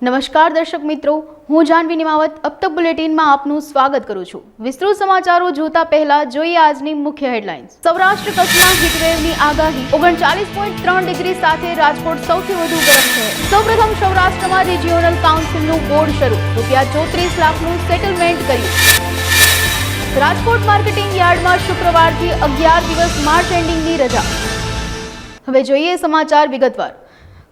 નમસ્કાર દર્શક મિત્રો, હું જાનવી નિમાવત અબ તક બુલેટિનમાં આપનું સ્વાગત કરું છું। વિસ્તૃત સમાચારો જોતા પહેલા જોઈએ આજની મુખ્ય હેડલાઇન્સ। સૌરાષ્ટ્ર કચ્છના હીટવેવની આગાહી 39.3 ડિગ્રી સાથે રાજકોટ સૌથી વધુ ગરમ શહેર। સૌપ્રથમ સૌરાષ્ટ્રમાં રિજિયોનલ કાઉન્સિલનું બોર્ડ શરૂ, ₹34 લાખનું સેટલમેન્ટ કર્યું। રાજકોટ માર્કેટિંગ યાર્ડમાં શુક્રવારથી 11 દિવસ માર્ચ એન્ડિંગની રજા। હવે જોઈએ સમાચાર વિગતવાર।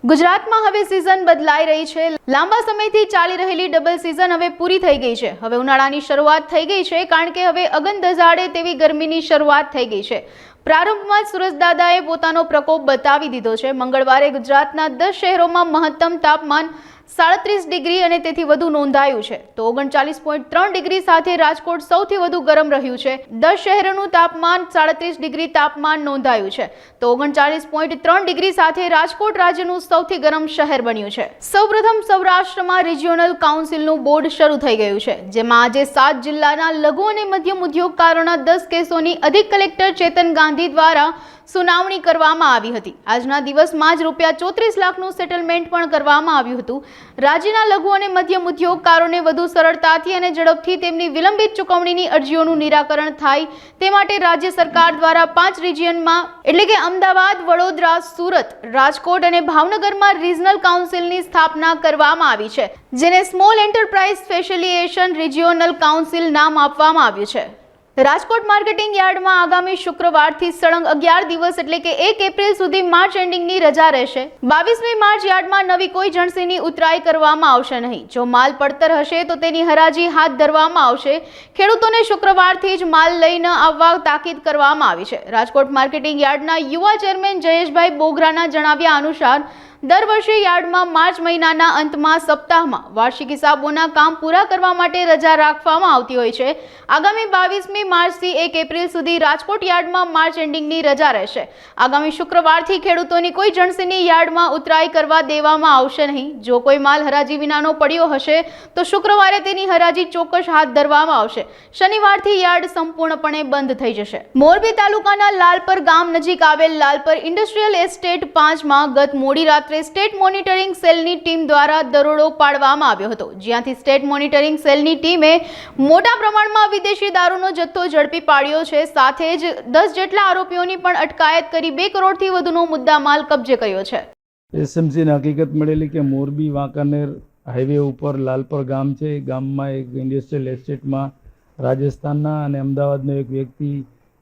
ગુજરાતમાં હવે સીઝન બદલાઈ રહી છે। લાંબા સમયથી ચાલી રહેલી ડબલ સીઝન હવે પૂરી થઈ ગઈ છે। હવે ઉનાળાની શરૂઆત થઈ ગઈ છે, કારણ કે હવે અગન દઝાડે તેવી ગરમીની શરૂઆત થઈ ગઈ છે। પ્રારંભમાં જ સૂરજદાદાએ પોતાનો પ્રકોપ બતાવી દીધો છે। મંગળવારે ગુજરાતના 10 શહેરોમાં મહત્તમ તાપમાન 37 ડિગ્રી અને તેથી વધુ નોંધાયું છે, તો 39.3 ડિગ્રી સાથે રાજકોટ સૌથી વધુ ગરમ રહ્યું છે। 10 શહેરોનું તાપમાન 37 ડિગ્રી તાપમાન નોંધાયું છે, તો 39.3 ડિગ્રી સાથે રાજકોટ રાજ્યનું સૌથી ગરમ શહેર બન્યું છે। સૌપ્રથમ સૌરાષ્ટ્રમાં રિજિયોનલ કાઉન્સિલનું બોર્ડ શરૂ થઈ ગયું છે, જેમાં આજે 7 જિલ્લાના લઘુ અને મધ્યમ ઉદ્યોગકારોના 10 કેસોની અધિક કલેક્ટર ચેતન ગાંધી દ્વારા સુનાવણી કરવામાં આવી હતી। આજના દિવસમાં જ ₹34 લાખનું સેટલમેન્ટ પણ કરવામાં આવ્યું હતું। રાજ્યના લઘુ અને મધ્યમ ઉદ્યોગકારોને વધુ સરળતાથી અને ઝડપથી તેમની વિલંબિત ચૂકવણીની અરજીઓનું નિરાકરણ થાય તે માટે રાજ્ય સરકાર દ્વારા 5 રિજિયનમાં એટલે કે અમદાવાદ, વડોદરા, સુરત, રાજકોટ અને ભાવનગરમાં રિજનલ કાઉન્સિલની સ્થાપના કરવામાં આવી છે, જેને small enterprise facilitation regional council નામ આપવામાં આવ્યું છે। રાજકોટ માર્કેટિંગ યાર્ડમાં આગામી શુક્રવારથી સળંગ 11 દિવસ એટલે કે 1 એપ્રિલ સુધી માર્ચ એન્ડિંગની રજા રહેશે। 22મી માર્ચ યાર્ડમાં નવી કોઈ જણસીની ઉતરાઈ કરવામાં આવશે નહીં। જો માલ પડતર હશે તો તેની હરાજી હાથ ધરવામાં આવશે। ખેડૂતોને શુક્રવારથી જ માલ લઈ ન આવવા તાકીદ કરવામાં આવી છે। રાજકોટ માર્કેટિંગ યાર્ડના યુવા ચેરમેન જયેશભાઈ બોગરાના જણાવ્યા અનુસાર દર વર્ષે યાર્ડમાં માર્ચ મહિનાના અંતમાં સપ્તાહમાં વાર્ષિક હિસાબોના કામ પૂરા કરવા માટે રજા રાખવામાં આવતી હોય છે। આગામી 22મી માર્ચથી 1 એપ્રિલ સુધી રાજકોટ યાર્ડમાં માર્ચ એન્ડિંગની રજા રહેશે। આગામી શુક્રવારથી ખેડૂતોની કોઈ જણસીની યાર્ડમાં ઉતરાઈ કરવા દેવામાં આવશે નહીં। જો કોઈ માલ હરાજી વિનાનો પડ્યો હશે તો શુક્રવારે તેની હરાજી ચોક્કસ હાથ ધરવામાં આવશે। શનિવારથી યાર્ડ સંપૂર્ણપણે બંધ થઈ જશે। મોરબી તાલુકાના લાલપર ગામ નજીક આવેલ લાલપર ઇન્ડસ્ટ્રીયલ એસ્ટેટ 5માં ગત મોડી રાત્રે સ્ટેટ મોનિટરિંગ સેલની ટીમ દ્વારા દરોડો પાડવામાં આવ્યો હતો, જ્યાંથી સ્ટેટ મોનિટરિંગ સેલની ટીમે મોટા પ્રમાણમાં વિદેશી દારૂનો જથ્થો ઝડપી પાડ્યો છે। સાથે જ 10 જેટલા આરોપીઓની પણ અટકાયત કરી 2 કરોડથી વધુનો મુદ્દામાલ કબજે કર્યો છે। એસએમસીને હકીકત મળેલી કે મોરબી વાંકાનેર હાઈવે ઉપર લાલપર ગામ છે। ગામમાં એક ઇન્ડસ્ટ્રીયલ એસ્ટેટમાં રાજસ્થાનના અને અમદાવાદનો એક વ્યક્તિ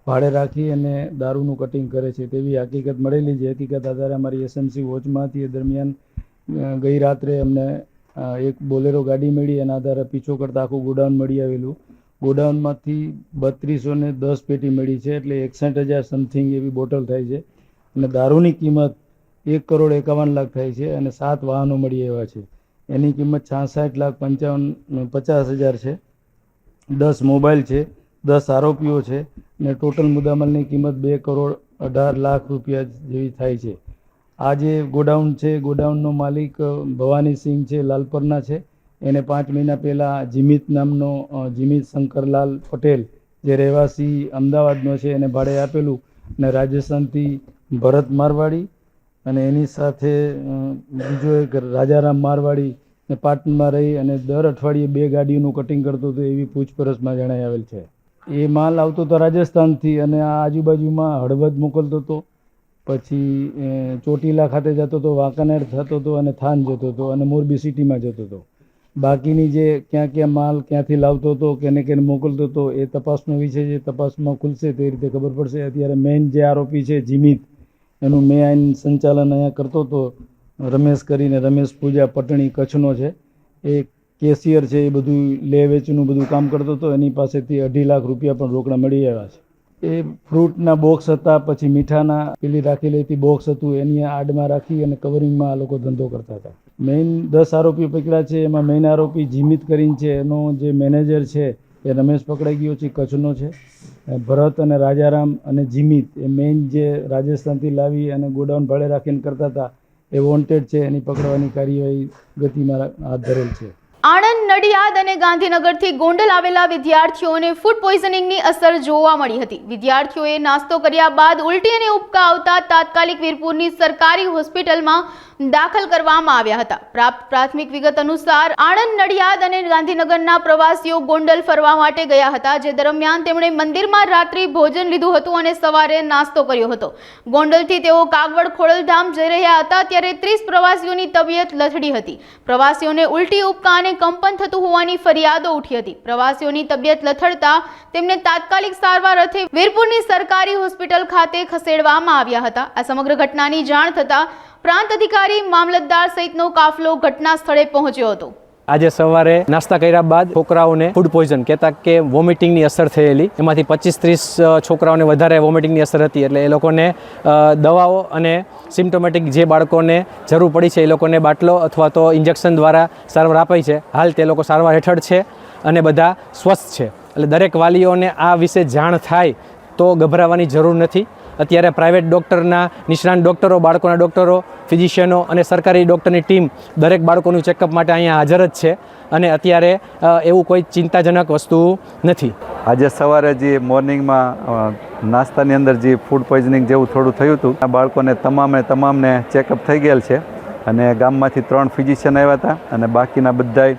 ભાડે રાખી અને દારૂનું કટિંગ કરે છે તેવી હકીકત મળેલી છે। હકીકત આધારે અમારી એસએમસી વોચમાં હતી। એ દરમિયાન ગઈ રાત્રે અમને એક બોલેરો ગાડી મળી, એના આધારે પીછો કરતાં આખું ગોડાઉન મળી આવેલું। ગોડાઉનમાંથી 3210 પેટી મળી છે, એટલે 61,000 સમથિંગ એવી બોટલ થાય છે અને દારૂની કિંમત 1,51,00,000 થાય છે અને 7 વાહનો મળી આવ્યા છે। એની કિંમત 66,50,000 છે। 10 મોબાઈલ છે, 10 આરોપીઓ છે અને ટોટલ મુદ્દામાલની કિંમત 2,18,00,000 રૂપિયા જેવી થાય છે। આ જે ગોડાઉન છે, ગોડાઉનનો માલિક ભવાનીસિંહ છે, લાલપરના છે। એને 5 મહિના પહેલાં જીમિત નામનો જીમિત શંકરલાલ પટેલ જે રહેવાસી અમદાવાદનો છે એને ભાડે આપેલું અને રાજસ્થાનથી ભરત મારવાડી અને એની સાથે બીજો એક રાજારામ મારવાડી ને પાટણમાં રહી અને દર અઠવાડિયે 2 ગાડીઓનું કટિંગ કરતો હતો એવી પૂછપરછમાં જણાઈ આવેલ છે। એ માલ આવતો હતો રાજસ્થાનથી અને આ આજુબાજુમાં હળવદ મોકલતો હતો, પછી ચોટીલા ખાતે જતો હતો, વાંકાનેર થતો હતો અને થાન જતો હતો અને મોરબી સિટીમાં જતો હતો। બાકીની જે ક્યાં ક્યાં માલ ક્યાંથી લાવતો હતો, કેને કેને મોકલતો હતો એ તપાસનો વિષય છે। તપાસમાં ખુલશે તે રીતે ખબર પડશે। અત્યારે મેઇન જે આરોપી છે જીમિત, એનું મેં આઈન સંચાલન અહીંયા કરતો હતો રમેશ કરીને, રમેશ પૂજા પટણી કચ્છનો છે। એ કેશિયર છે, એ બધું લે વેચનું બધું કામ કરતો હતો। એની પાસેથી 2.5 લાખ રૂપિયા પણ રોકડા મળી આવ્યા છે। એ ફ્રૂટના બોક્સ હતા, પછી મીઠાના પેલી રાખેલી હતી બોક્સ હતું, એની આડમાં રાખી અને કવરિંગમાં આ લોકો ધંધો કરતા હતા। મેઇન 10 આરોપી પકડ્યા છે, એમાં મેઇન આરોપી જીમિત કરીને છે, એનો જે મેનેજર છે એ રમેશ પકડાઈ ગયો છે, કચ્છનો છે। ભરત અને રાજારામ અને જીમિત એ મેઇન જે રાજસ્થાનથી લાવી અને ગોડાઉન ભાડે રાખીને કરતા હતા એ વોન્ટેડ છે। એની પકડવાની કાર્યવાહી ગતિમાં હાથ ધરેલ છે। આણંદ, નડિયાદ અને ગાંધીનગરથી ગોંડલ આવેલા વિદ્યાર્થીઓને ફૂડ પોઈઝનિંગની અસર જોવા મળી હતી. વિદ્યાર્થીઓએ નાસ્તો કર્યા બાદ ઉલટી અને ઉબકા આવતા તાત્કાલિક વીરપુરની સરકારી હોસ્પિટલમાં દાખલ કરવામાં આવ્યા હતા. પ્રાપ્ત પ્રાથમિક વિગત અનુસાર આણંદ, નડિયાદ અને ગાંધીનગરના પ્રવાસીઓ ગોંડલ ફરવા માટે ગયા હતા, જે દરમિયાન તેમણે મંદિરમાં રાત્રિ ભોજન લીધું હતું અને સવારે નાસ્તો કર્યો હતો. ગોંડલથી તેઓ કાગવડ ખોડલધામ જઈ રહ્યા હતા ત્યારે 30 પ્રવાસીઓની તબિયત લથડી હતી. પ્રવાસીઓને ઉલટી, ઉબકા અને કંપન થતું હોવાની ફરિયાદો ઉઠી હતી. પ્રવાસીઓની તબિયત લથડતા તેમને તાત્કાલિક સારવાર અર્થે વીરપુરની સરકારી હોસ્પિટલ ખાતે ખસેડવામાં આવ્યા હતા. આ સમગ્ર ઘટનાની જાણ થતાં પ્રાંત અધિકારી, મામલતદાર સહિતનો કાફલો ઘટના સ્થળે પહોંચ્યો હતો. આજે સવારે નાસ્તા કર્યા બાદ છોકરાઓને ફૂડ પોઈઝન કહેતા કે વોમિટિંગની અસર થયેલી, એમાંથી 25-30 છોકરાઓને વધારે વોમિટિંગની અસર હતી. એટલે એ લોકોને દવાઓ અને સિમ્ટોમેટિક જે બાળકોને જરૂર પડી છે એ લોકોને બાટલો અથવા તો ઇન્જેક્શન દ્વારા સારવાર અપાઈ છે. હાલ તે લોકો સારવાર હેઠળ છે અને બધા સ્વસ્થ છે. એટલે દરેક વાલીઓને આ વિશે જાણ થાય તો ગભરાવાની જરૂર નથી. અત્યારે પ્રાઇવેટ ડૉક્ટરના નિષ્ણાંત ડૉક્ટરો, બાળકોના ડૉક્ટરો, ફિઝિશિયનો અને સરકારી ડૉક્ટરની ટીમ દરેક બાળકોનું ચેકઅપ માટે અહીંયા હાજર જ છે અને અત્યારે એવું કોઈ ચિંતાજનક વસ્તુ નથી. આજે સવારે જે મોર્નિંગમાં નાસ્તાની અંદર જે ફૂડ પોઈઝનિંગ જેવું થોડું થયું હતું, આ બાળકોને તમામને ચેકઅપ થઈ ગયેલ છે અને ગામમાંથી 3 ફિઝિશિયન આવ્યા હતા અને બાકીના બધાય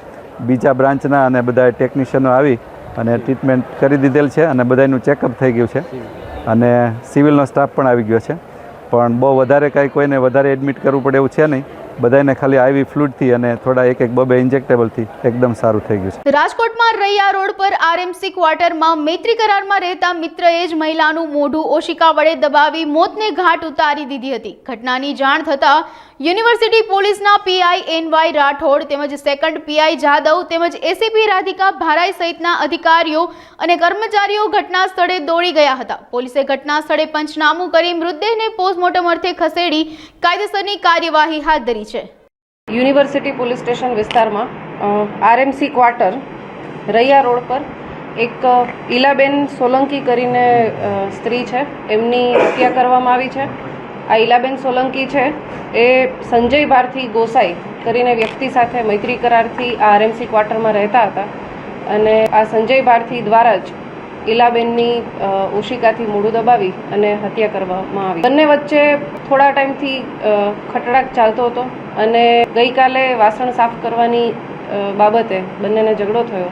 બીજા બ્રાન્ચના અને બધા ટેકનિશિયનો આવી અને ટ્રીટમેન્ટ કરી દીધેલ છે અને બધાનું ચેકઅપ થઈ ગયું છે અને સિવિલનો સ્ટાફ પણ આવી ગયો છે. પણ બહુ વધારે કાંઈ કોઈને વધારે એડમિટ કરવું પડે એવું છે નહીં. બધાને ખાલી આઈવી ફ્લૂઇડથી અને થોડા 1-2 ઇન્જેક્ટેબલથી એકદમ સારું થઈ ગયું છે. રાજકોટમાં રૈયા રોડ પર આરએમસી ક્વાર્ટરમાં મૈત્રી કરારમાં રહેતા મિત્રએ જ મહિલાનું મોઢું ઓશિકા વડે દબાવી મોતને ઘાટ ઉતારી દીધી હતી. ઘટનાની જાણ થતાં યુનિવર્સિટી પોલીસના પીઆઈ એનવાય રાઠોડ તેમજ સેકન્ડ પીઆઈ જાદવ તેમજ એસીપી રાધિકા ભારાઈ સહિતના અધિકારીઓ અને કર્મચારીઓ ઘટના સ્થળે દોડી ગયા હતા. પોલીસે ઘટના સ્થળે પંચનામું કરી મૃતદેહને પોસ્ટમોર્ટમ અર્થે ખસેડી કાયદેસરની કાર્યવાહી હાથ ધરી છે. યુનિવર્સિટી પોલીસ સ્ટેશન વિસ્તારમાં આરએમસી ક્વાર્ટર રૈયા રોડ પર એક ઈલાબેન સોલંકી કરીને સ્ત્રી છે, એમની હત્યા કરવામાં આવી છે. આ ઈલાબેન સોલંકી છે એ સંજય ભારતી ગોસાઈ કરીને વ્યક્તિ સાથે મૈત્રી કરારથી આ આરએમસી ક્વાર્ટરમાં રહેતા હતા અને આ સંજય ભારતી દ્વારા જ ઈલાબેનની ઓશિકાથી મોઢું દબાવી અને હત્યા કરવામાં આવી. બંને વચ્ચે થોડા ટાઈમથી ખટડાક ચાલતો હતો અને ગઈકાલે વાસણ સાફ કરવાની બાબતે બંનેને ઝઘડો થયો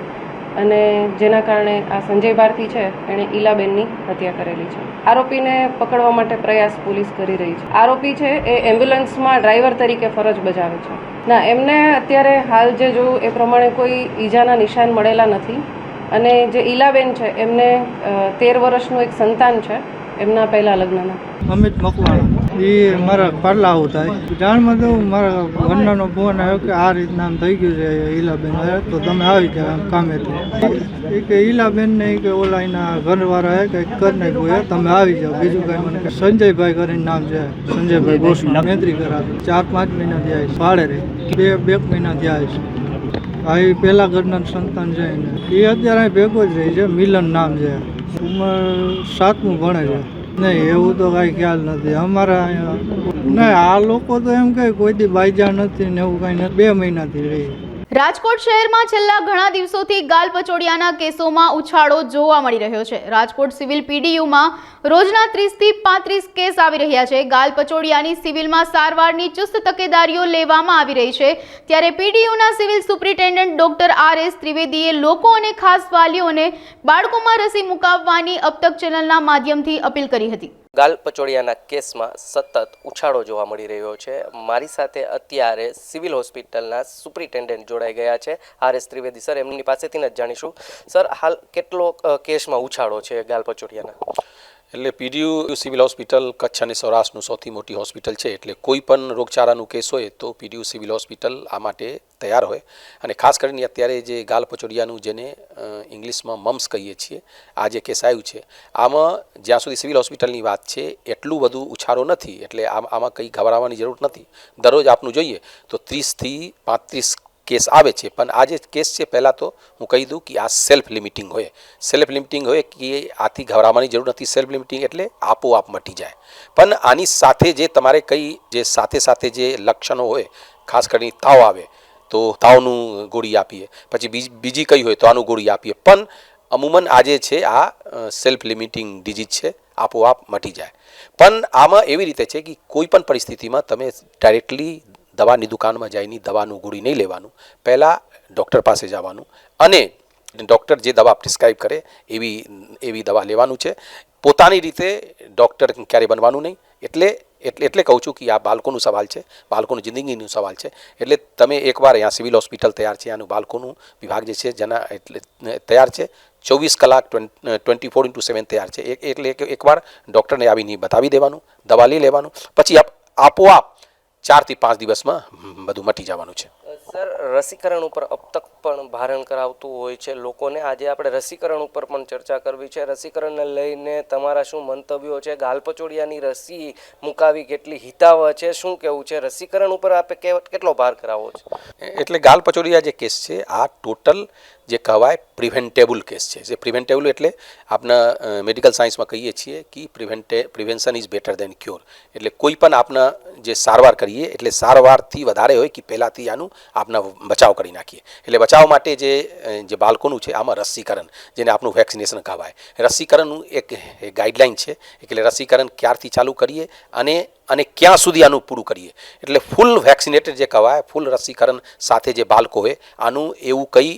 અને જેના કારણે આ સંજય ભારતી છે એણે ઈલાબેનની હત્યા કરેલી છે. આરોપીને પકડવા માટે પ્રયાસ પોલીસ કરી રહી છે. આરોપી છે એ એમ્બ્યુલન્સમાં ડ્રાઈવર તરીકે ફરજ બજાવે છે. ના, એમને અત્યારે હાલ જે જોયું એ પ્રમાણે કોઈ ઈજાના નિશાન મળેલા નથી અને જે ઈલાબેન છે એમને 13 વર્ષનું એક સંતાન છે એમના પહેલા લગ્નના. અમિત મકવાણા એ મારા પાર્લા થાય જાણમાં તો મારા ઘરનાનો ફોન આવ્યો કે આ રીતના આમ થઈ ગયું છે ઈલાબેન, તો તમે આવી જાઓ કામેથી. એ કે ઈલાબેનને કે ઓલા એના ઘરવાળા હે કંઈક કરી નાખ્યું, તમે આવી જાઓ. બીજું કાંઈ મને સંજયભાઈ કરીને નામ છે, સંજયભાઈ ગોસ્વામી, મૈત્રી કરાર 4-5 મહિના થયા છે, ભાડે રહી 2 મહિના થયા છે. આ એ પહેલા ઘરના સંતાન છે એને, એ અત્યારે ભેગો જ રહી છે. મિલન નામ છે, ઉંમર 7મું ભણે છે. નહીં, એવું તો કાંઈ ખ્યાલ નથી અમારા અહીંયા. નહીં, આ લોકો તો એમ કહે કોઈથી બાઈજા નથી ને એવું કાંઈ નથી. 2 મહિનાથી રહી. રાજકોટ શહેરમાં છેલ્લા ઘણા દિવસોથી ગાલ પચોડિયાના કેસોમાં ઉછાળો જોવા મળી રહ્યો છે. રાજકોટ સિવિલ પીડીયુમાં રોજના 30 થી 35 કેસ આવી રહ્યા છે. ગાલ પચોડિયાની સિવિલમાં સારવારની ચુસ્ત તકેદારીઓ લેવામાં આવી રહી છે. ત્યારે પીડીયુના સિવિલ સુપ્રિન્ટેન્ડન્ટ ડોક્ટર આર.એસ. ત્રિવેદીએ લોકો અને ખાસ વાલીઓને બાળકોમાં રસી મુકાવવાની અબતક ચેનલના માધ્યમથી અપીલ કરી હતી. ગાલ પચોડિયાના કેસમાં સતત ઉછાળો જોવા મળી રહ્યો છે. મારી સાથે અત્યારે સિવિલ હોસ્પિટલના સુપ્રિન્ટેન્ડન્ટ જોડાઈ ગયા છે, આર.એસ. ત્રિવેદી સર. એમની પાસેથી જ જાણીશું. સર, હાલ કેટલો કેસમાં ઉછાળો છે ગાલ પચોડિયાના? એટલે પીડીયુ સિવિલ હોસ્પિટલ કચ્છ અને સૌરાષ્ટ્રનું સૌથી મોટી હોસ્પિટલ છે. એટલે કોઈ પણ રોગચાળાનું કેસ હોય તો પીડીયુ સિવિલ હોસ્પિટલ આ માટે તૈયાર હોય. અને ખાસ કરીને અત્યારે જે ગાલ પચોડિયાનું જેને ઇંગ્લિશમાં મમ્સ કહીએ છીએ, આ જે કેસ આવ્યું છે, આમાં જ્યાં સુધી સિવિલ હોસ્પિટલની વાત છે એટલું બધું ઉછાળો નથી. એટલે આમાં કંઈ ગભરાવાની જરૂર નથી. દરરોજ આપનું જોઈએ તો 30 થી 35 કેસ આવે છે. પણ આ જે કેસ છે, પહેલાં તો હું કહી દઉં કે આ સેલ્ફ લિમિટિંગ હોય. સેલ્ફ લિમિટિંગ હોય કે આથી ગભરાવાની જરૂર નથી. સેલ્ફ લિમિટિંગ એટલે આપોઆપ મટી જાય. પણ આની સાથે જે તમારે જે સાથે જે લક્ષણો હોય, ખાસ કરીને તાવ આવે તો તાવનું ગોળી આપીએ, પછી બીજી કઈ હોય તો આનું ગોળી આપીએ, પણ અમુમન આજે છે આ સેલ્ફ લિમિટિંગ ડિઝીઝ છે, આપોઆપ મટી જાય. પણ આમાં એવી રીતે છે કે કોઈ પણ પરિસ્થિતિમાં તમે ડાયરેક્ટલી દવાની દુકાનમાં જઈને દવાનું ગોળી નહીં લેવાનું, પહેલાં ડૉક્ટર પાસે જવાનું અને ડૉક્ટર જે દવા પ્રિસ્ક્રાઇબ કરે એવી દવા લેવાનું છે. પોતાની રીતે ડૉક્ટર ક્યારે બનવાનું નહીં. એટલે કહું છું કે આ બાળકોનું સવાલ છે, બાળકોનું જિંદગીનું સવાલ છે. એટલે તમે એકવાર અહીંયા સિવિલ હોસ્પિટલ તૈયાર છે, આનું બાળકોનું વિભાગ જે છે જેના એટલે તૈયાર છે, 24 કલાક 24/7 તૈયાર છે. એટલે એકવાર ડૉક્ટરને આવીને બતાવી દેવાનું, દવા લઈ લેવાનું, પછી આપોઆપ 4 થી 5 દિવસમાં બધું મટી જવાનું છે. સર, રસીકરણ ઉપર अब तक પણ ભારણ કરાવતું હોય છે લોકોને. આજે આપણે રસીકરણ ઉપર પણ ચર્ચા કરવી છે. રસીકરણને લઈને તમારા શું મંતવ્યો છે? ગાલપચોડિયાની રસી મુકાવી કેટલી હિતાવહ છે? શું કહેવું છે? રસીકરણ ઉપર આપે કેટલો ભાર કરાવવો છે? એટલે ગાલપચોડિયા જે કેસ છે આ ટોટલ જે કહેવાય પ્રિવેન્ટેબલ કેસ છે. જે પ્રિવેન્ટેબલ એટલે આપણા મેડિકલ સાયન્સમાં કહીએ છીએ કે prevention is better than cure. એટલે કોઈ પણ આપણા જે સારવાર કરીએ એટલે સારવારથી વધારે હોય કે પહેલાંથી આનું આપણા બચાવ કરી નાખીએ. એટલે બચાવ માટે જે બાળકોનું છે આમાં રસીકરણ, જેને આપણું વેક્સિનેશન કહેવાય, રસીકરણનું એક ગાઈડલાઇન છે. એટલે રસીકરણ ક્યારથી ચાલુ કરીએ અને ક્યાં સુધી આનું પૂરું કરીએ. એટલે ફૂલ વેક્સિનેટેડ જે કહેવાય, ફૂલ રસીકરણ સાથે જે બાળકો હોય આનું એવું કંઈ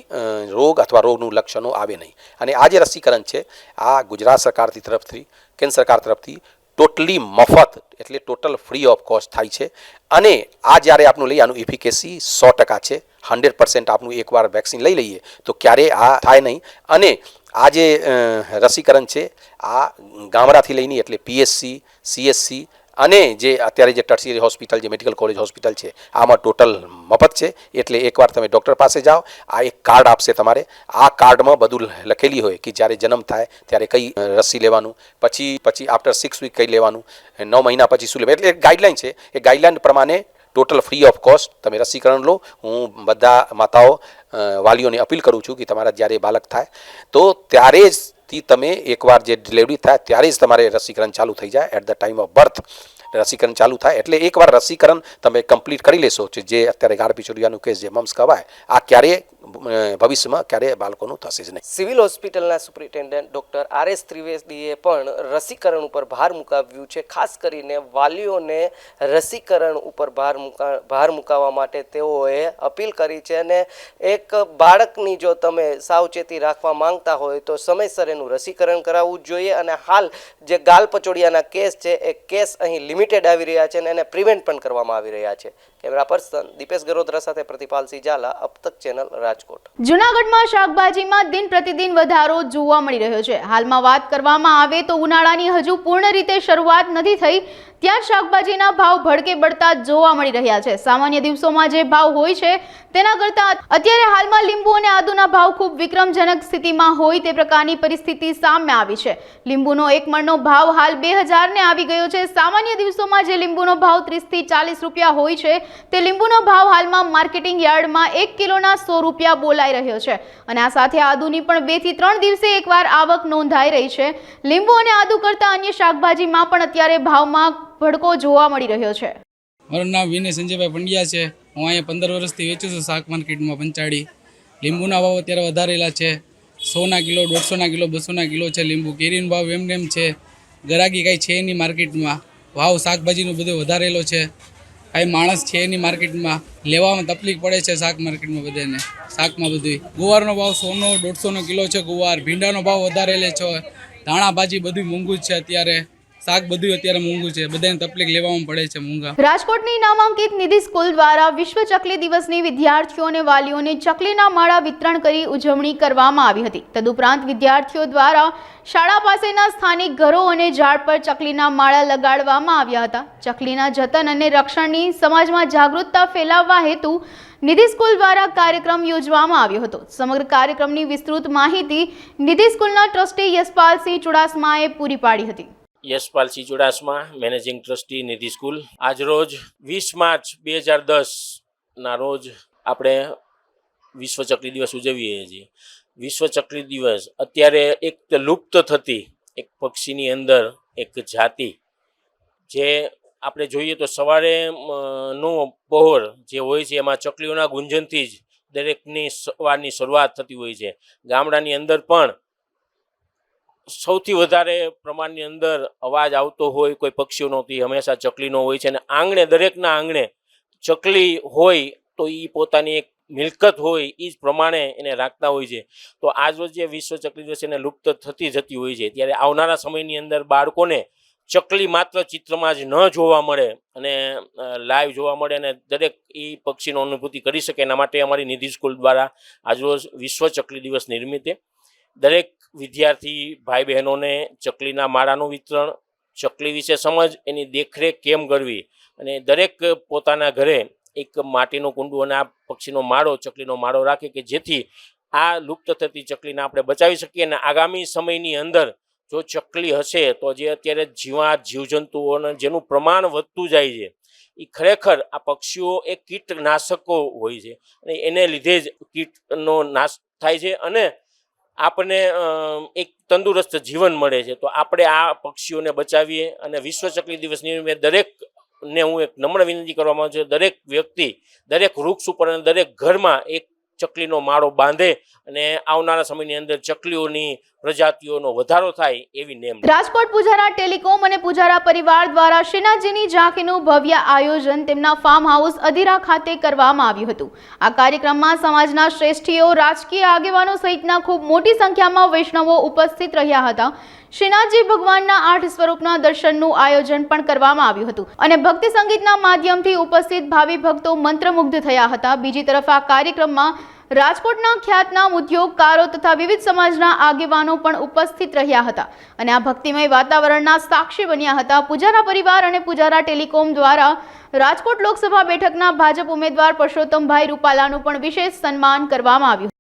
રોગ અથવા રોગનું લક્ષણો આવે નહીં. અને આ જે રસીકરણ છે આ ગુજરાત સરકાર તરફથી, કેન્દ્ર સરકાર તરફથી ટોટલી મફત એટલે ટોટલ ફ્રી ઓફ કોસ્ટ થાય છે. અને આ જ્યારે આપણું લઈએ આનું એફિકેસી 100% છે. 100% આપણું એકવાર વેક્સિન લઈ લઈએ તો ક્યારેય આ થાય નહીં. અને આ જે રસીકરણ છે આ ગામડાથી લઈને એટલે પીએચસી, સીએચસી અને જે અત્યારે જે ટર્શિયરી હોસ્પિટલ, જે મેડિકલ કોલેજ હોસ્પિટલ છે આમાં ટોટલ મફત છે. એટલે એકવાર તમે ડૉક્ટર પાસે જાઓ, આ એક કાર્ડ આપશે તમારે. આ કાર્ડમાં બધું લખેલી હોય કે જ્યારે જન્મ થાય ત્યારે કઈ રસી લેવાનું, પછી આફ્ટર 6 વીક કઈ લેવાનું, 9 મહિના પછી શું લેવાનું. એટલે એક ગાઈડલાઇન છે. એ ગાઈડલાઇન પ્રમાણે ટોટલ ફ્રી ઓફ કોસ્ટ તમે રસીકરણ લો. હું બધા માતાઓ વાલીઓને અપીલ કરું છું કે તમારા જ્યારે બાળક થાય તો ત્યારે જ તમે એકવાર જે ડિલિવરી થાય ત્યારે જ તમારે રસીકરણ ચાલુ થઈ જાય. At the time of birth રસીકરણ ચાલુ થાય. એટલે એકવાર રસીકરણ તમે કમ્પ્લીટ કરી લેશો, જે અત્યારે ગાળપીચોડિયાનું કેસ જે મમ્સ કહેવાય, આ ક્યારેય ભવિષ્યમાં ક્યારેય બાળકોનું થશે જ નહીં. સિવિલ હોસ્પિટલના સુપ્રિન્ટેન્ડન્ટ ડૉક્ટર આર.એસ. ત્રિવેદીએ પણ રસીકરણ ઉપર ભાર મુકાવ્યું છે. ખાસ કરીને વાલીઓને રસીકરણ ઉપર ભાર મુકાવવા માટે તેઓએ અપીલ કરી છે. અને એક બાળકની જો તમે સાવચેતી રાખવા માંગતા હોય તો સમયસર એનું રસીકરણ કરાવવું જ જોઈએ. અને હાલ જે ગાલપચોડિયાના કેસ છે એ કેસ અહીં લિમિટેડ આવી રહ્યા છે અને એને પ્રિવેન્ટ પણ કરવામાં આવી રહ્યા છે. કેમેરા પર્સન દીપેશ ગરોદરા સાથે પ્રતિપાલસિંહ ઝાલા, અબ તક ચેનલ, રાજકોટ. જૂનાગઢમાં શાકભાજીમાં દિન પ્રતિદિન વધારો જોવા મળી રહ્યો છે. હાલમાં વાત કરવામાં આવે તો ઉનાળાની હજુ પૂર્ણ રીતે શરૂઆત નથી થઈ ત્યાં જ શાકભાજીના ભાવ ભડકે બળતા જોવા મળી રહ્યા છે. સામાન્ય દિવસોમાં જે ભાવ હોય છે તેના કરતાં અત્યારે હાલમાં લીંબુ અને આદુના ભાવ ખૂબ વિક્રમજનક સ્થિતિમાં હોય તે પ્રકારની પરિસ્થિતિ સામે આવી છે. લીંબુનો એક મણનો ભાવ હાલ 2000 ને આવી ગયો છે. સામાન્ય દિવસોમાં જે લીંબુનો ભાવ 30 થી 40 રૂપિયા હોય છે તે લીંબુનો ભાવ હાલમાં માર્કેટિંગ યાર્ડમાં 1 કિલોના 100 રૂપિયા બોલાઈ રહ્યો છે. અને આ સાથે આદુની પણ 2 થી 3 દિવસે એકવાર આવક નોંધાઈ રહી છે. લીંબુ અને આદુ કરતાં અન્ય શાકભાજીમાં પણ અત્યારે ભાવમાં ભડકો જોવા મળી રહ્યો છે. મારું નામ વિનય સંજયભાઈ પંડ્યા છે. હું અહીંયા 15 વર્ષથી વેચું છું શાક માર્કેટમાં પંચાળી. લીંબુના ભાવ અત્યારે વધારેલા છે. 100ના કિલો, 150ના કિલો, 200ના કિલો છે લીંબુ. કેરીનો ભાવ એમ છે. ગરાગી કાંઈ છે એની માર્કેટમાં. ભાવ શાકભાજીનો બધો વધારેલો છે. કાંઈ માણસ છે એની માર્કેટમાં. લેવામાં તકલીફ પડે છે શાક માર્કેટમાં બધાને. શાકમાં બધું ગુવારનો ભાવ 100નો 150નો કિલો છે ગુવાર. ભીંડાનો ભાવ વધારેલો છે. ધાણા ભાજી બધું મોંઘું જ છે અત્યારે. શાક બધું અત્યારે મોંઘું છે. બધાને તકલીફ લેવામાં પડે છે મોંઘા. રાજકોટની નામાંકિત નિધિ સ્કૂલ દ્વારા વિશ્વ ચકલી દિવસની વિદ્યાર્થીઓ અને વાલીઓને ચકલીના માળા વિતરણ કરી ઉજવણી કરવામાં આવી હતી. તદુપરાંત વિદ્યાર્થીઓ દ્વારા શાળા પાસેના સ્થાનિક ઘરો અને ઝાડ પર ચકલીના માળા લગાડવામાં આવ્યા હતા. ચકલીના જતન અને રક્ષણની સમાજમાં જાગૃતતા ફેલાવવા હેતુ નિધિ સ્કૂલ દ્વારા કાર્યક્રમ યોજવામાં આવ્યો હતો. સમગ્ર કાર્યક્રમની વિસ્તૃત માહિતી નિધિ સ્કૂલના ટ્રસ્ટી યશપાલસિંહ ચુડાસમાએ પૂરી પાડી હતી. યશપાલસિંહ ચુડાસમા, મેનેજિંગ ટ્રસ્ટી નિધિ સ્કૂલ. આજરોજ 20 માર્ચ 2010ના રોજ આપણે વિશ્વ ચકલી દિવસ ઉજવીએ છીએ. વિશ્વ ચકલી દિવસ અત્યારે એક લુપ્ત થતી એક પક્ષીની અંદર એક જાતિ જે આપણે જોઈએ તો સવારે નો પહોર જે હોય છે એમાં ચકલીઓના ગુંજનથી જ દરેકની સવારની શરૂઆત થતી હોય છે. ગામડાની અંદર પણ સૌથી વધારે પ્રમાણની અંદર અવાજ આવતો હોય કોઈ પક્ષીઓનોથી હંમેશા ચકલીનો હોય છે. અને આંગણે દરેકના આંગણે ચકલી હોય તો એ પોતાની એક મિલકત હોય એ જ પ્રમાણે એને રાખતા હોય છે. તો આજ રોજ જે વિશ્વ ચકલી દિવસ એને લુપ્ત થતી જતી હોય છે, ત્યારે આવનારા સમયની અંદર બાળકોને ચકલી માત્ર ચિત્રમાં જ ન જોવા મળે અને લાઈવ જોવા મળે અને દરેક એ પક્ષીનો અનુભૂતિ કરી શકે, એના માટે અમારી નિધિ સ્કૂલ દ્વારા આજરોજ વિશ્વ ચકલી દિવસ નિમિત્તે દરેક વિદ્યાર્થી ભાઈ બહેનોને ચકલીના માળાનું વિતરણ, ચકલી વિશે સમજ, એની દેખરેખ કેમ કરવી અને દરેક પોતાના ઘરે એક માટીનું કુંડું અને આ પક્ષીનો માળો, ચકલીનો માળો રાખે કે જેથી આ લુપ્ત થતી ચકલીને આપણે બચાવી શકીએ. અને આગામી સમયની અંદર જો ચકલી હશે તો જે અત્યારે જીવાત જીવજંતુઓને જેનું પ્રમાણ વધતું જાય છે એ ખરેખર આ પક્ષીઓ એક કીટનાશકો હોય છે અને એને લીધે જ કીટનો નાશ થાય છે અને આપણને એક તંદુરસ્ત જીવન મળે છે. તો આપણે આ પક્ષીઓને બચાવીએ અને વિશ્વ ચકલી દિવસ નિમિત્તે દરેકને હું એક નમ્ર વિનંતી કરવા માંગુ છું, દરેક વ્યક્તિ દરેક વૃક્ષ ઉપર અને દરેક ઘરમાં એક ચકલીનો માળો બાંધે અને આવનારા સમયની અંદર ચકલીઓની પ્રજાતિઓનો વધારો થાય એવી નેમ. રાજકોટ પુજારા ટેલિકોમ અને પુજારા પરિવાર દ્વારા શ્રીનાથજીની ઝાંખીનું ભવ્ય આયોજન તેમના ફાર્મ હાઉસ અધીરા ખાતે કરવામાં આવ્યું હતું. આ કાર્યક્રમમાં સમાજના શ્રેષ્ઠીઓ, રાજકીય આગેવાનો સહિતના ખૂબ મોટી સંખ્યામાં વૈષ્ણવો ઉપસ્થિત રહ્યા હતા. શ્રીનાથજી ભગવાનના 8 સ્વરૂપના દર્શનનું આયોજન પણ કરવામાં આવ્યું હતું અને ભક્તિ સંગીતના માધ્યમથી ઉપસ્થિત ભાવિ ભક્તો મંત્રમુગ્ધ થયા હતા. બીજી તરફ આ કાર્યક્રમમાં રાજકોટના ખ્યાતનામ ઉદ્યોગકારો તથા વિવિધ સમાજના આગેવાનો પણ ઉપસ્થિત રહ્યા હતા અને આ ભક્તિમય વાતાવરણના સાક્ષી બન્યા હતા. પુજારા પરિવાર અને પુજારા ટેલિકોમ દ્વારા રાજકોટ લોકસભા બેઠકના ભાજપ ઉમેદવાર પરસોત્તમભાઈ રૂપાલાનું પણ વિશેષ સન્માન કરવામાં આવ્યું.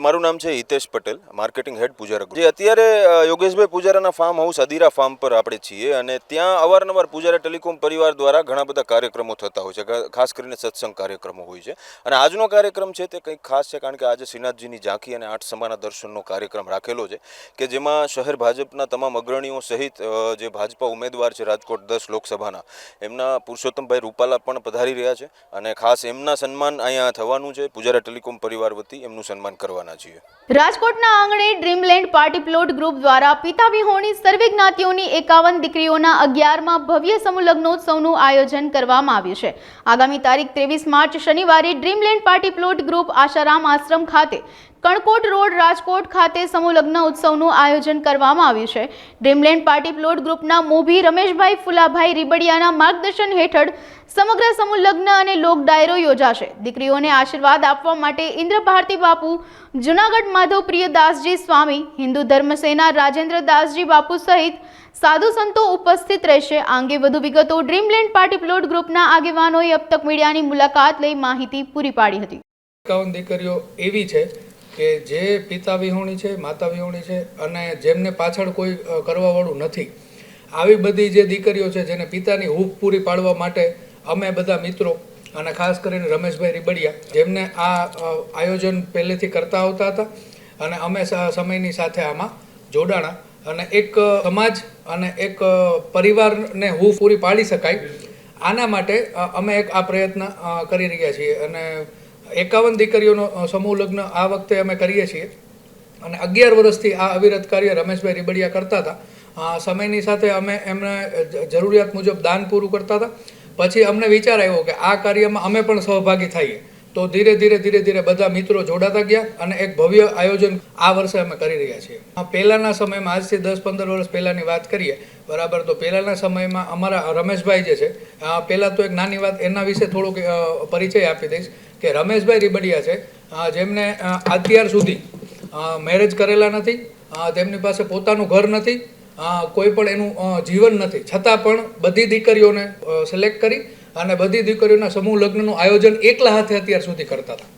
મારું નામ છે Hitesh Patel, marketing head Pujara group. જે અત્યારે યોગેશભાઈ પુજારાના ફાર્મ હાઉસ અધીરા ફાર્મ પર આપણે છીએ અને ત્યાં અવારનવાર પુજારા ટેલિકોમ પરિવાર દ્વારા ઘણા બધા કાર્યક્રમો થતા હોય છે, ખાસ કરીને સત્સંગ કાર્યક્રમો હોય છે. અને આજનો કાર્યક્રમ છે તે કંઈક ખાસ છે, કારણ કે આજે શ્રીનાથજીની ઝાંખી અને 8 સમાના દર્શનનો કાર્યક્રમ રાખેલો છે કે જેમાં શહેર ભાજપના તમામ અગ્રણીઓ સહિત જે ભાજપા ઉમેદવાર છે રાજકોટ 10 લોકસભાના, એમના પુરુષોત્તમભાઈ રૂપાલા પણ પધારી રહ્યા છે અને ખાસ એમના સન્માન અહીંયા થવાનું છે. પુજારા ટેલિકોમ પરિવાર વતી એમનું સન્માન કરવા. રાજકોટના આંગણે ડ્રીમલેન્ડ પાર્ટી પ્લોટ ગ્રુપ દ્વારા પિતા વિહોણી સર્વે જ્ઞાતિઓની 51 દીકરીઓના 11મા ભવ્ય સમૂહ લગ્નોત્સવનું આયોજન કરવામાં આવ્યું છે. આગામી તારીખ 23 માર્ચ શનિવારે Dreamland party plot group Asharam આશ્રમ ખાતે કણકોટ રોડ રાજકોટ ખાતે સમૂહ લગ્ન ઉત્સવનું આયોજન કરવામાં આવ્યું છે. ડ્રીમલેન્ડ પાર્ટી પ્લોટ ગ્રુપના મોભી રમેશભાઈ ફુલાભાઈ રીબડિયાના માર્ગદર્શન હેઠળ સમગ્ર સમૂહ લગ્ન અને લોક ડાયરો યોજાશે. દીકરીઓને આશીર્વાદ આપવા માટે ઇન્દ્ર ભારતી બાપુ, જુનાગઢ માધવ પ્રિયદાસજી સ્વામી, હિન્દુ ધર્મસેના રાજેન્દ્ર દાસજી બાપુ સહિત સાધુ સંતો ઉપસ્થિત રહેશે. આ અંગે વધુ વિગતો ડ્રીમલેન્ડ પાર્ટી પ્લોટ ગ્રુપના આગેવાનોએ અબ તક મીડિયાની મુલાકાત લઈ માહિતી પૂરી પાડી હતી. 51 દીકરીઓ એવી છે કે જે પિતા વિહોણી છે, માતા વિહોણી છે અને જેમને પાછળ કોઈ કરવાવાળું નથી. આવી બધી જે દીકરીઓ છે જેને પિતાની હૂંફ પૂરી પાડવા માટે અમે બધા મિત્રો અને ખાસ કરીને રમેશભાઈ રીબડિયા, જેમને આ આયોજન પહેલેથી કરતા આવતા હતા અને અમે સમયની સાથે આમાં જોડાણા અને એક સમાજ અને એક પરિવારને હૂંફ પૂરી પાડી શકાય આના માટે અમે એક આ પ્રયત્ન કરી રહ્યા છીએ. અને 51 દીકરીઓનો સમૂહ લગ્ન આ વખતે અમે કરીએ છીએ અને 11 વર્ષથી આ અવિરત કાર્ય રમેશભાઈ રીબડિયા કરતા હતા. સમયની સાથે અમે એમને જરૂરિયાત મુજબ દાન પૂરું કરતા હતા. પછી અમને વિચાર આવ્યો કે આ કાર્યમાં અમે પણ સહભાગી થઈએ, તો ધીરે ધીરે બધા મિત્રો જોડાતા ગયા અને એક ભવ્ય આયોજન આ વર્ષે અમે કરી રહ્યા છીએ. પહેલાંના સમયમાં, આજથી 10-15 વર્ષ પહેલાંની વાત કરીએ બરાબર, તો પહેલાંના સમયમાં અમારા રમેશભાઈ જે છે, પહેલાં તો એક નાની વાત એના વિશે થોડોક પરિચય આપી દઈશ કે રમેશભાઈ રીબડિયા છે જેમને અત્યાર સુધી મેરેજ કરેલા નથી, તેમની પાસે પોતાનું ઘર નથી, કોઈ પણ એનું જીવન નથી, છતાં પણ બધી દીકરીઓને સિલેક્ટ કરી અને બધી દીકરીઓના સમૂહ લગ્નનું આયોજન એકલા હાથે અત્યાર સુધી કરતા હતા.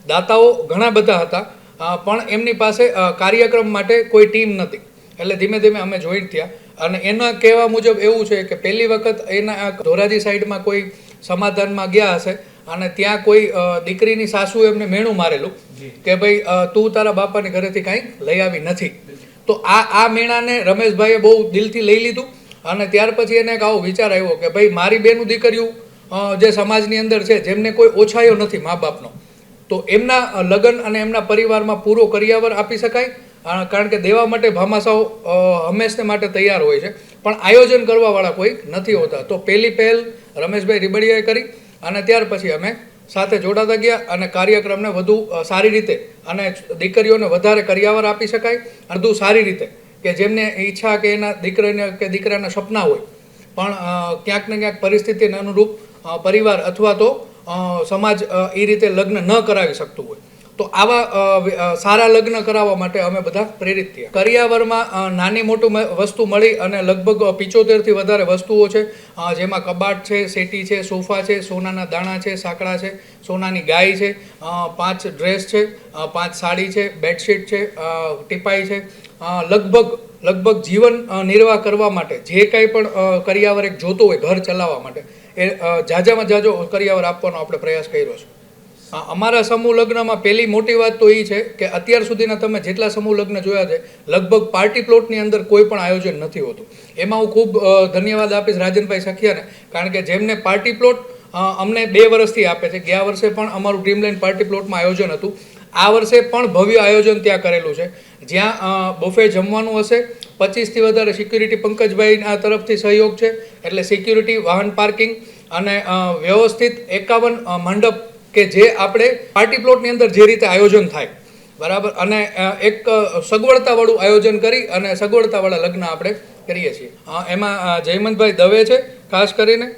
દાતાઓ ઘણા બધા હતા પણ એમની પાસે કાર્યક્રમ માટે કોઈ ટીમ નથી. એટલે ધીમે ધીમે અમે જોઈન્ટ થયા અને એના કહેવા મુજબ એવું છે કે પહેલી વખત એના ધોરાજી સાઈડમાં કોઈ સમાધાનમાં ગયા હશે અને ત્યાં કોઈ દીકરીની સાસુએ એમને મેણું મારેલું કે ભાઈ તું તારા બાપાની ઘરેથી કાંઈ લઈ આવી નથી. તો આ મેણાને રમેશભાઈએ બહુ દિલથી લઈ લીધું અને ત્યાર પછી એને એક આવો વિચાર આવ્યો કે ભાઈ મારી બેનું દીકરીઓ જે સમાજની અંદર છે જેમને કોઈ ઓછાયો નથી મા બાપનો, તો એમના લગ્ન અને એમના પરિવારમાં પૂરો કરિયાવર આપી શકાય. કારણ કે દેવા માટે ભામાશાઓ હંમેશને માટે તૈયાર હોય છે, પણ આયોજન કરવાવાળા કોઈ નથી હોતા. તો પહેલી પહેલ રમેશભાઈ રીબડિયાએ કરી અને ત્યાર પછી અમે સાથે જોડાતા ગયા અને કાર્યક્રમને વધુ સારી રીતે અને દીકરીઓને વધારે કરિયાવર આપી શકાય, વધુ સારી રીતે કે જેમને ઈચ્છા કે એના દીકરીને કે દીકરાના સપના હોય પણ ક્યાંક ને ક્યાંક પરિસ્થિતિને અનુરૂપ પરિવાર અથવા તો સમાજ એ રીતે લગ્ન ન કરાવી શકતું હોય, તો આવા સારા લગ્ન કરાવવા માટે અમે બધા પ્રેરિત થયા. કરિયાવરમાં નાની મોટું વસ્તુ મળી અને લગભગ 75થી વધારે વસ્તુઓ છે, જેમાં કબાટ છે, સેટી છે, સોફા છે, સોનાના દાણા છે, સાંકડા છે, સોનાની ગાય છે, 5 ડ્રેસ છે, 5 સાડી છે, બેડશીટ છે, ટીપાઈ છે. લગભગ જીવન નિર્વાહ કરવા માટે જે કાંઈ પણ કરિયાવર એક જોતો હોય ઘર ચલાવવા માટે એ ઝાઝામાં ઝાઝો કરિયાવર આપવાનો આપણે પ્રયાસ કર્યો છે. અમારા સમૂહ લગ્નમાં પહેલી મોટી વાત તો એ છે કે અત્યાર સુધીના તમે જેટલા સમૂહ લગ્ન જોયા છે લગભગ પાર્ટી પ્લોટની અંદર કોઈ પણ આયોજન નથી હોતું. એમાં હું ખૂબ ધન્યવાદ આપીશ રાજનભાઈ સખિયાને, કારણ કે જેમને પાર્ટી પ્લોટ અમને 2 વર્ષથી આપે છે. ગયા વર્ષે પણ અમારું ડ્રીમલેન્ડ પાર્ટી પ્લોટમાં આયોજન હતું. આ વર્ષે પણ ભવ્ય આયોજન ત્યાં કરેલું છે, જ્યાં બફે જમવાનું હશે. 25થી વધારે સિક્યુરિટી પંકજભાઈના તરફથી સહયોગ છે, એટલે સિક્યુરિટી, વાહન પાર્કિંગ અને વ્યવસ્થિત 51 મંડપ કે જે આપણે પાર્ટી પ્લોટની અંદર જે રીતે આયોજન થાય બરાબર, અને એક સગવડતાવાળું આયોજન કરી અને સગવડતાવાળા લગ્ન આપણે કરીએ છીએ. એમાં જયમંતભાઈ દવે છે ખાસ કરીને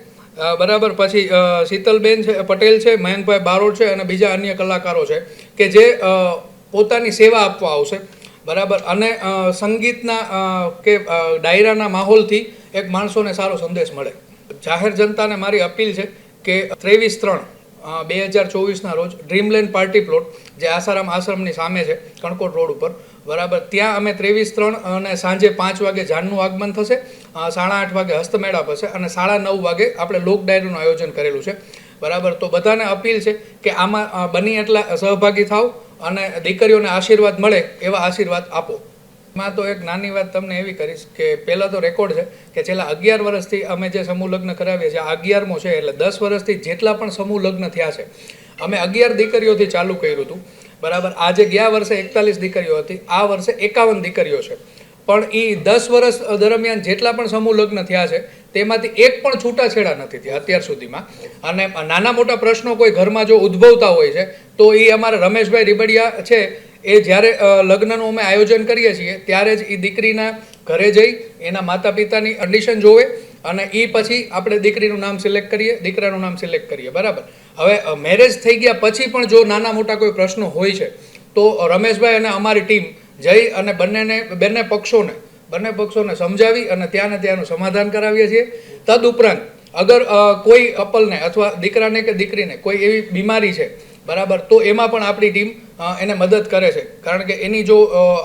બરાબર, પછી શીતલબેન છે પટેલ છે, મયંકભાઈ બારોટ છે અને બીજા અન્ય કલાકારો છે કે જે પોતાની સેવા આપવા આવશે બરાબર. અને સંગીતના કે ડાયરાના માહોલથી એક માણસોને સારો સંદેશ મળે. જાહેર જનતાને મારી અપીલ છે કે 23/3/2024ના રોજ ડ્રીમલેન્ડ પાર્ટી પ્લોટ જે આસારામ આશ્રમની સામે છે કણકોટ રોડ ઉપર બરાબર, ત્યાં અમે 23/3 અને સાંજે 5 વાગે જાનનું આગમન થશે, 8:30 વાગે હસ્તમેળાપ હશે અને 9:30 વાગે આપણે લોક ડાયરીનું આયોજન કરેલું છે બરાબર. તો બધાને અપીલ છે કે આમાં બની એટલા સહભાગી થાવ અને દીકરીઓને આશીર્વાદ મળે એવા આશીર્વાદ આપો. એમાં તો એક નાની વાત તમને એવી કરીશ કે પહેલાં તો રેકોર્ડ છે કે છેલ્લા 11 વર્ષથી અમે જે સમૂહ લગ્ન કરાવીએ છીએ, આ 11મો છે, એટલે 10 વર્ષથી જેટલા પણ સમૂહ લગ્ન થયા છે અમે 11 દીકરીઓથી ચાલુ કર્યું હતું બરાબર. આજે ગયા વર્ષે 41 દીકરીઓ હતી, આ વર્ષે 51 દીકરીઓ છે. પણ એ 10 વર્ષ દરમિયાન જેટલા પણ સમૂહ લગ્ન થયા છે તેમાંથી એક પણ છૂટાછેડા નથી થયા અત્યાર સુધીમાં. અને નાના મોટા પ્રશ્નો કોઈ ઘરમાં જો ઉદ્ભવતા હોય છે તો એ અમારા રમેશભાઈ રીબડિયા છે, એ જ્યારે લગ્નનું અમે આયોજન કરીએ છીએ ત્યારે જ એ દીકરીના ઘરે જઈ એના માતા પિતાની કન્ડિશન જોવે અને એ પછી આપણે દીકરીનું નામ સિલેક્ટ કરીએ, દીકરાનું નામ સિલેક્ટ કરીએ બરાબર. હવે મેરેજ થઈ ગયા પછી પણ જો નાના મોટા કોઈ પ્રશ્નો હોય છે તો રમેશભાઈ અને અમારી ટીમ જઈ અને બંને પક્ષોને સમજાવી અને ત્યાંનું સમાધાન કરાવીએ છીએ. તદ ઉપરાંત અગર કોઈ કપલને અથવા દીકરાને કે દીકરીને કોઈ એવી બીમારી છે બરાબર, તો એમાં પણ આપણી ટીમ એને મદદ કરે છે, કારણ કે એની જો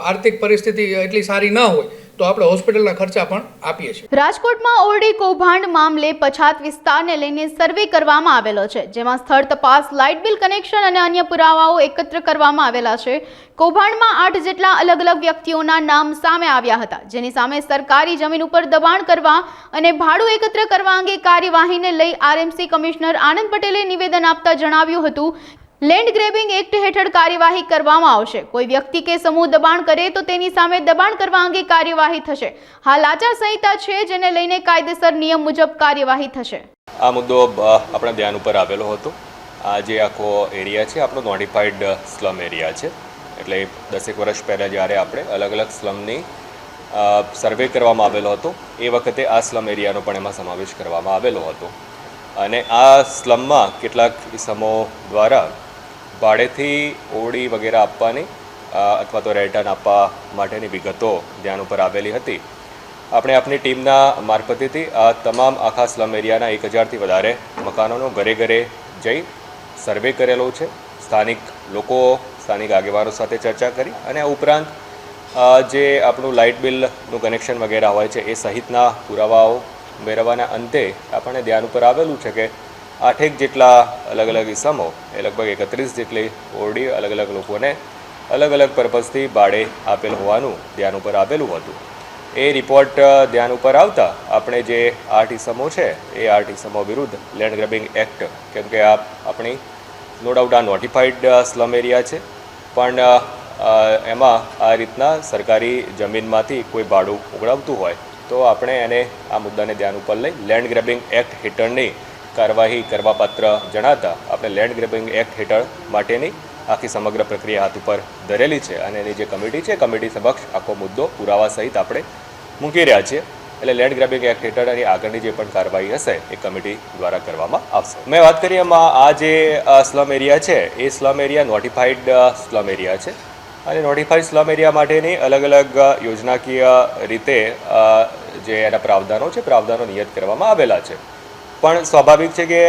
આર્થિક પરિસ્થિતિ એટલી સારી ન હોય તો આપણે હોસ્પિટલના ખર્ચા પણ આપીએ છીએ. રાજકોટમાં ઓરડી કૌભાંડ મામલે પછાત વિસ્તારને લઈને સર્વે કરવામાં આવેલો છે, જેમાં સ્થળ તપાસ, લાઇટ બિલ કનેક્શન અને અન્ય પુરાવાઓ એકત્ર કરવામાં આવેલા છે. કૌભાંડમાં 8 જેટલા અલગ અલગ વ્યક્તિઓના નામ સામે આવ્યા હતા, જેની સામે સરકારી જમીન ઉપર દબાણ કરવા અને ભાડું એકત્ર કરવા અંગે કાર્યવાહીને લઈ આરએમસી કમિશનર આનંદ પટેલે નિવેદન આપતા જણાવ્યું હતું લેન્ડ ગ્રેબિંગ એક્ટ હેઠળ કાર્યવાહી કરવામાં આવશે. કોઈ વ્યક્તિ કે સમૂહ દબાણ કરે તો તેની સામે દબાણ કરવા અંગે કાર્યવાહી થશે. હાલ આચારસંહિતા છે, જેને લઈને કાયદેસર નિયમ મુજબ કાર્યવાહી થશે. આ મુદ્દો આપણા ધ્યાન ઉપર આવેલો હતો. આ જે આખો એરિયા છે આપણો નોટિફાઈડ સ્લમ એરિયા છે, એટલે 10 વર્ષ પહેલાં જ્યારે આપણે અલગ અલગ સ્લમની સર્વે કરવામાં આવેલો હતો એ વખતે આ સ્લમ એરિયાનો પણ એમાં સમાવેશ કરવામાં આવેલો હતો. અને આ સ્લમમાં કેટલાક ઇસમો દ્વારા ભાડેથી ઓરડી વગેરે આપવાની અથવા તો રહેઠાણ આપવા માટેની વિગતો ધ્યાન ઉપર આવેલી હતી. આપણે આપણી ટીમના મારફતેથી આ તમામ આખા સ્લમ એરિયાના 1000થી વધારે મકાનોનો ઘરે ઘરે જઈ સર્વે કરેલો છે. સ્થાનિક લોકો, સ્થાનિક આગેવાનો સાથે ચર્ચા કરી અને આ ઉપરાંત જે આપણું લાઇટ બિલનું કનેક્શન વગેરે હોય છે એ સહિતના પુરાવાઓ મેળવવાના અંતે આપણને ધ્યાન ઉપર આવેલું છે કે 8 જેટલા અલગ અલગ ઇસમો એ લગભગ 31 જેટલી ઓરડી અલગ અલગ લોકોને અલગ અલગ પર્પઝથી ભાડે આપેલ હોવાનું ધ્યાન ઉપર આવેલું હતું. એ રિપોર્ટ ધ્યાન ઉપર આવતા આપણે જે આઠ ઇસમો છે એ આઠ ઇસમો વિરુદ્ધ લેન્ડ ગ્રેબિંગ એક્ટ, કેમ કે આ આપણી નો ડાઉટ આ નોટિફાઈડ સ્લમ એરિયા છે, પણ એમાં આ રીતના સરકારી જમીનમાંથી કોઈ ભાડું ઉઘરાવતું હોય તો આપણે એને આ મુદ્દાને ધ્યાન ઉપર લઈ લેન્ડ ગ્રેબિંગ એક્ટ હેઠળની કાર્યવાહી કરવાપાત્ર જણાતા આપણે લેન્ડ ગ્રેબિંગ એક્ટ હેઠળ માટેની આખી સમગ્ર પ્રક્રિયા હાથ ઉપર ધરેલી છે અને એની જે કમિટી છે કમિટી સમક્ષ આખો મુદ્દો પુરાવા સહિત આપણે મૂકી રહ્યા છીએ. એટલે લેન્ડ ગ્રેબિંગ એક્ટ હેઠળ એની આગળની જે પણ કાર્યવાહી હશે એ કમિટી દ્વારા કરવામાં આવશે. મેં વાત કરી એમાં આ જે સ્લમ એરિયા છે એ slum area notified slum area છે અને નોટિફાઈડ સ્લમ એરિયા માટેની અલગ અલગ યોજનાકીય રીતે જે એના પ્રાવધાનો નિયત કરવામાં આવેલા છે. પણ સ્વાભાવિક છે કે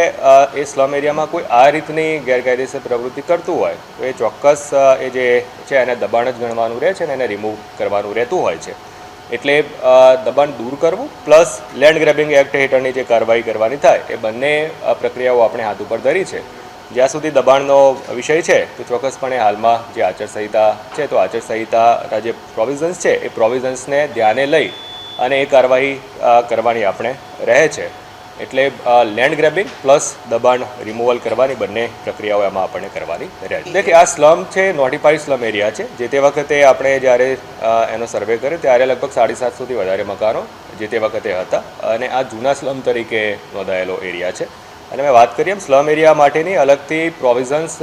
એ સ્લમ એરિયામાં કોઈ આ રીતની ગેરકાયદેસર પ્રવૃત્તિ કરતું હોય તો એ ચોક્કસ એ જે છે એને દબાણ જ ગણવાનું રહે છે અને એને રિમૂવ કરવાનું રહેતું હોય છે. એટલે દબાણ દૂર કરવું પ્લસ લેન્ડ ગ્રેબિંગ એક્ટ હેઠળની જે કાર્યવાહી કરવાની થાય એ બંને પ્રક્રિયાઓ આપણે હાથ ઉપર ધરી છે. જ્યાં સુધી દબાણનો વિષય છે તો ચોક્કસપણે હાલમાં જે આચારસંહિતા છે તો આચારસંહિતાના જે પ્રોવિઝન્સ છે એ પ્રોવિઝન્સને ધ્યાને લઈ અને એ કાર્યવાહી કરવાની આપણે રહે છે. એટલે લેન્ડ ગ્રેબિંગ પ્લસ દબાણ રિમૂવલ કરવાની બંને પ્રક્રિયાઓ એમાં આપણને કરવાની રહે છે. એટલે આ સ્લમ છે નોટિફાઈડ સ્લમ એરિયા છે. જે તે વખતે આપણે જ્યારે એનો સર્વે કર્યો ત્યારે લગભગ 750 વધારે મકાનો જે તે વખતે હતા અને આ જૂના સ્લમ તરીકે નોંધાયેલો એરિયા છે. અને મેં વાત કરી એમ સ્લમ એરિયા માટેની અલગથી પ્રોવિઝન્સ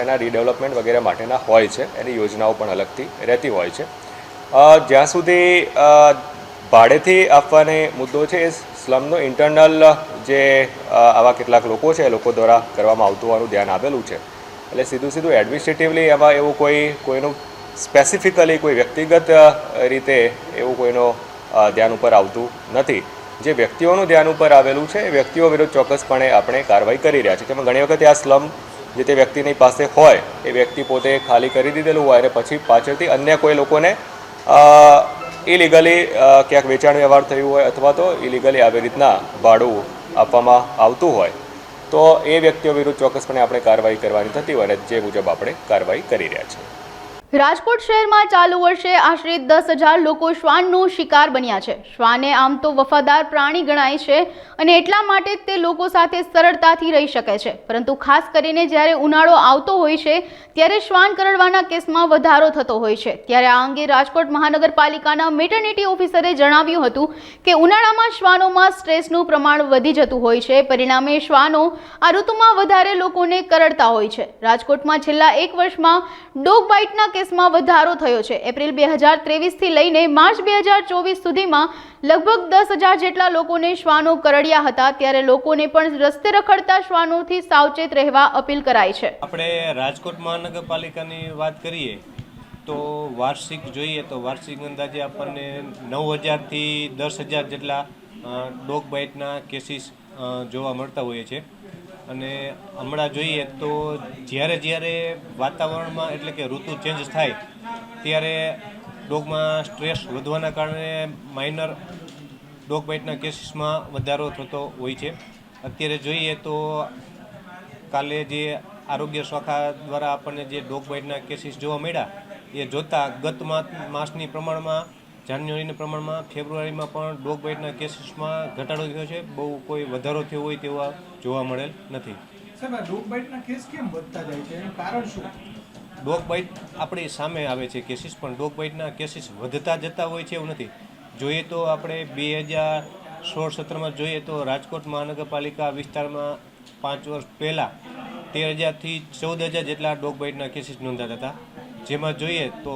એના રીડેવલપમેન્ટ વગેરે માટેના હોય છે, એની યોજનાઓ પણ અલગથી રહેતી હોય છે. જ્યાં સુધી ભાડેથી આપવાનો મુદ્દો છે એ સ્લમનો ઇન્ટરનલ જે આવા કેટલાક લોકો છે એ લોકો દ્વારા કરવામાં આવતું હોવાનું ધ્યાન આવેલું છે. એટલે સીધું એડમિનિસ્ટ્રેટિવલી એમાં એવું કોઈનું સ્પેસિફિકલી કોઈ વ્યક્તિગત રીતે એવું કોઈનો ધ્યાન ઉપર આવતું નથી. જે વ્યક્તિઓનું ધ્યાન ઉપર આવેલું છે એ વ્યક્તિઓ વિરુદ્ધ ચોક્કસપણે આપણે કાર્યવાહી કરી રહ્યા છીએ. તેમાં ઘણી વખત આ સ્લમ જે તે વ્યક્તિની પાસે હોય એ વ્યક્તિ પોતે ખાલી કરી દીધેલું હોય અને પછી પાછળથી અન્ય કોઈ લોકોને ઇલીગલી ક્યાંક વેચાણ વ્યવહાર થયું હોય અથવા તો ઇલીગલી આવી રીતના ભાડું આપવામાં આવતું હોય તો એ વ્યક્તિઓ વિરુદ્ધ ચોક્કસપણે આપણે કાર્યવાહી કરવાની થતી હોય અને જે મુજબ આપણે કાર્યવાહી કરી રહ્યા છીએ. રાજકોટ શહેરમાં ચાલુ વર્ષે આશરે 10,000 લોકો શ્વાનનો શિકાર બન્યા છે. શ્વાને આમ તો વફાદાર પ્રાણી ગણાય છે અને એટલા માટે તે લોકો સાથે સરળતાથી રહી શકે છે, પરંતુ ખાસ કરીને જ્યારે ઉનાળો આવતો હોય છે ત્યારે શ્વાન કરડવાના કેસમાં વધારો થતો હોય છે. ત્યારે આ અંગે રાજકોટ મહાનગરપાલિકાના મેટર્નિટી ઓફિસરે જણાવ્યું હતું કે ઉનાળામાં શ્વાનોમાં સ્ટ્રેસનું પ્રમાણ વધી જતું હોય છે, પરિણામે શ્વાનો આ ઋતુમાં વધારે લોકોને કરડતા હોય છે. રાજકોટમાં છેલ્લા 1 વર્ષમાં ડોગ બાઇટના કેસમાં વધારો થયો છે. એપ્રિલ 2023 થી લઈને માર્ચ 2024 સુધીમાં લગભગ 10,000 જેટલા લોકોને શ્વાનો કરડ્યા હતા. ત્યારે લોકોને પણ રસ્તે રખડતા શ્વાનોથી સાવચેત રહેવા અપીલ કરાઈ છે. આપણે રાજકોટ મહાનગરપાલિકાની વાત કરીએ તો વાર્ષિક જોઈએ તો વાર્ષિક અંદાજે આપણને 9,000 થી 10,000 જેટલા ડોગ બાઇટના કેસીસ જોવા મળતા હોય છે. અને હમણાં જોઈએ તો જ્યારે વાતાવરણમાં એટલે કે ઋતુ ચેન્જ થાય ત્યારે ડોગમાં સ્ટ્રેસ વધવાના કારણે માઇનર ડોગ બાઇટના કેસીસમાં વધારો થતો હોય છે. અત્યારે જોઈએ તો કાલે જે આરોગ્ય શાખા દ્વારા આપણને જે ડોગ બાઇટના કેસીસ જોવા મળ્યા એ જોતાં ગત માસની પ્રમાણમાં જાન્યુઆરીના પ્રમાણમાં ફેબ્રુઆરીમાં પણ ડોગ બાઇટના કેસીસમાં ઘટાડો થયો છે. બહુ કોઈ વધારો થયો હોય તેવા જોવા મળેલ નથી. ડોગ બાઇટના કેસ કેમ વધતા જાય છે, એનું કારણ શું? ડોગ બાઇટ આપણી સામે આવે છે કેસીસ, પણ ડોગ બાઇટના કેસીસ વધતા જતા હોય છે એવું નથી. જોઈએ તો આપણે 2016-17માં જોઈએ તો રાજકોટ મહાનગરપાલિકા વિસ્તારમાં 5 વર્ષ પહેલાં 13,000 થી 14,000 જેટલા ડોગ બાઇટના કેસીસ નોંધાતા હતા. જેમાં જોઈએ તો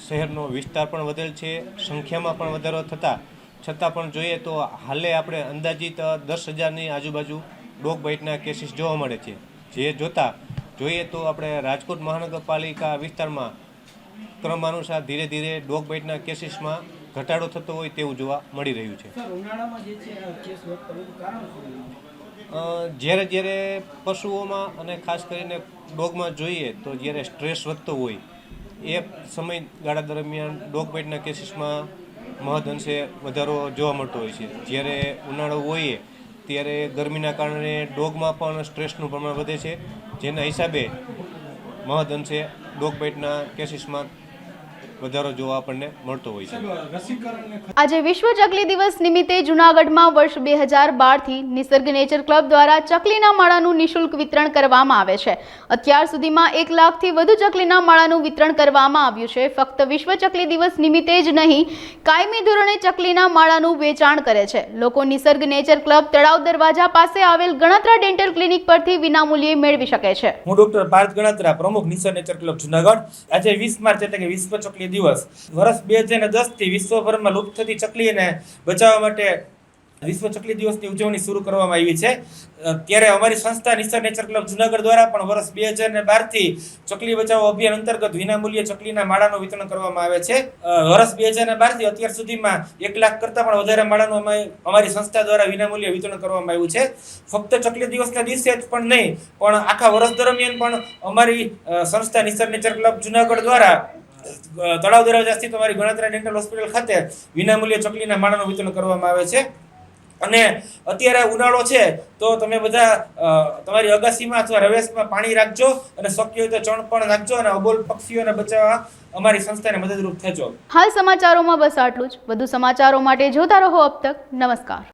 શહેરનો વિસ્તાર પણ વધેલ છે, સંખ્યામાં પણ વધારો થતાં છતાં પણ જોઈએ તો હાલે આપણે અંદાજિત 10,000ની આજુબાજુ ડોગ બાઇટના કેસીસ જોવા મળે છે. જે જોતાં જોઈએ તો આપણે રાજકોટ મહાનગરપાલિકા વિસ્તારમાં ક્રમાનુસાર ધીરે ધીરે ડોગ બાઇટના કેસીસમાં ઘટાડો થતો હોય તેવું જોવા મળી રહ્યું છે. જ્યારે પશુઓમાં અને ખાસ કરીને ડોગમાં જોઈએ તો જ્યારે સ્ટ્રેસ વધતો હોય એ સમયગાળા દરમિયાન ડોગ બાઇટના કેસીસમાં મહદઅંશે વધારો જોવા મળતો હોય છે. જ્યારે ઉનાળો હોય ત્યારે ગરમીના કારણે ડોગમાં પણ સ્ટ્રેસનું પ્રમાણ વધે છે, જેના હિસાબે મહદઅંશે ડોગ બાઇટના કેસીસમાં વધારો જોવા આપણને મળતો હોય છે. આજે વિશ્વ ચકલી દિવસ નિમિત્તે જૂનાગઢમાં વર્ષ 2012 થી નિસર્ગ નેચર ક્લબ દ્વારા ચકલીના માળાનું નિઃશુલ્ક વિતરણ કરવામાં આવે છે. અત્યાર સુધીમાં 1 લાખથી વધુ ચકલીના માળાનું વિતરણ કરવામાં આવ્યું છે. ફક્ત વિશ્વ ચકલી દિવસ નિમિત્તે જ નહીં, કાયમી ધોરણે ચકલીના માળાનું વેચાણ કરે છે. લોકો નિસર્ગ નેચર ક્લબ તળાવ દરવાજા પાસે આવેલ ગણાત્રા ડેન્ટલ ક્લિનિક પરથી વિનામૂલ્યે મેળવી શકે છે. હું ડોક્ટર પાર્થ ગણાત્રા, પ્રમુખ નિસર્ગ નેચર ક્લબ જુનાગઢ. આજે 20 માર્ચ એટલે કે વિશ્વ ચકલી દિવસ. વર્ષ 2010 થી વિશ્વભરમાં લુપ્ત થતી ચકલીને બચાવવા માટે વિશ્વ ચકલી દિવસની ઉજવણી શરૂ કરવામાં આવી છે. ત્યારે અમારી સંસ્થા નિસર્ગ નેચર ક્લબ જુનાગઢ દ્વારા પણ વર્ષ 2012 થી ચકલી બચાવો અભિયાન અંતર્ગત વિનામૂલ્યે ચકલીના માળાનું વિતરણ કરવામાં આવે છે. વર્ષ 2012 થી અત્યાર સુધીમાં 1 લાખ કરતાં પણ વધારે માળાનું અમારી સંસ્થા દ્વારા વિનામૂલ્યે વિતરણ કરવામાં આવ્યું છે. ફક્ત ચકલી દિવસના દિવસે જ પણ નહીં, પણ આખા વર્ષ દરમિયાન પણ અમારી સંસ્થા નિસર્ગ નેચર ક્લબ જુનાગઢ દ્વારા તળાવ દરવાજા સ્થિત અમારી ગણાત્રા ડેન્ટલ હોસ્પિટલ ખાતે વિનામૂલ્યે ચકલીના માળાનું વિતરણ કરવામાં આવે છે. અને અત્યારે ઉનાળો છે તો તમે બધા તમારી અગાસીમાં અથવા રવેશમાં પાણી રાખજો અને શક્ય હોય તો ચણ પણ નાખજો અને અબોલ પક્ષીઓને બચાવવા અમારી સંસ્થાને મદદરૂપ થજો. હાલ સમાચારોમાં બસ આટલું જ. વધુ સમાચારો માટે જોતા રહો અબ તક. નમસ્કાર.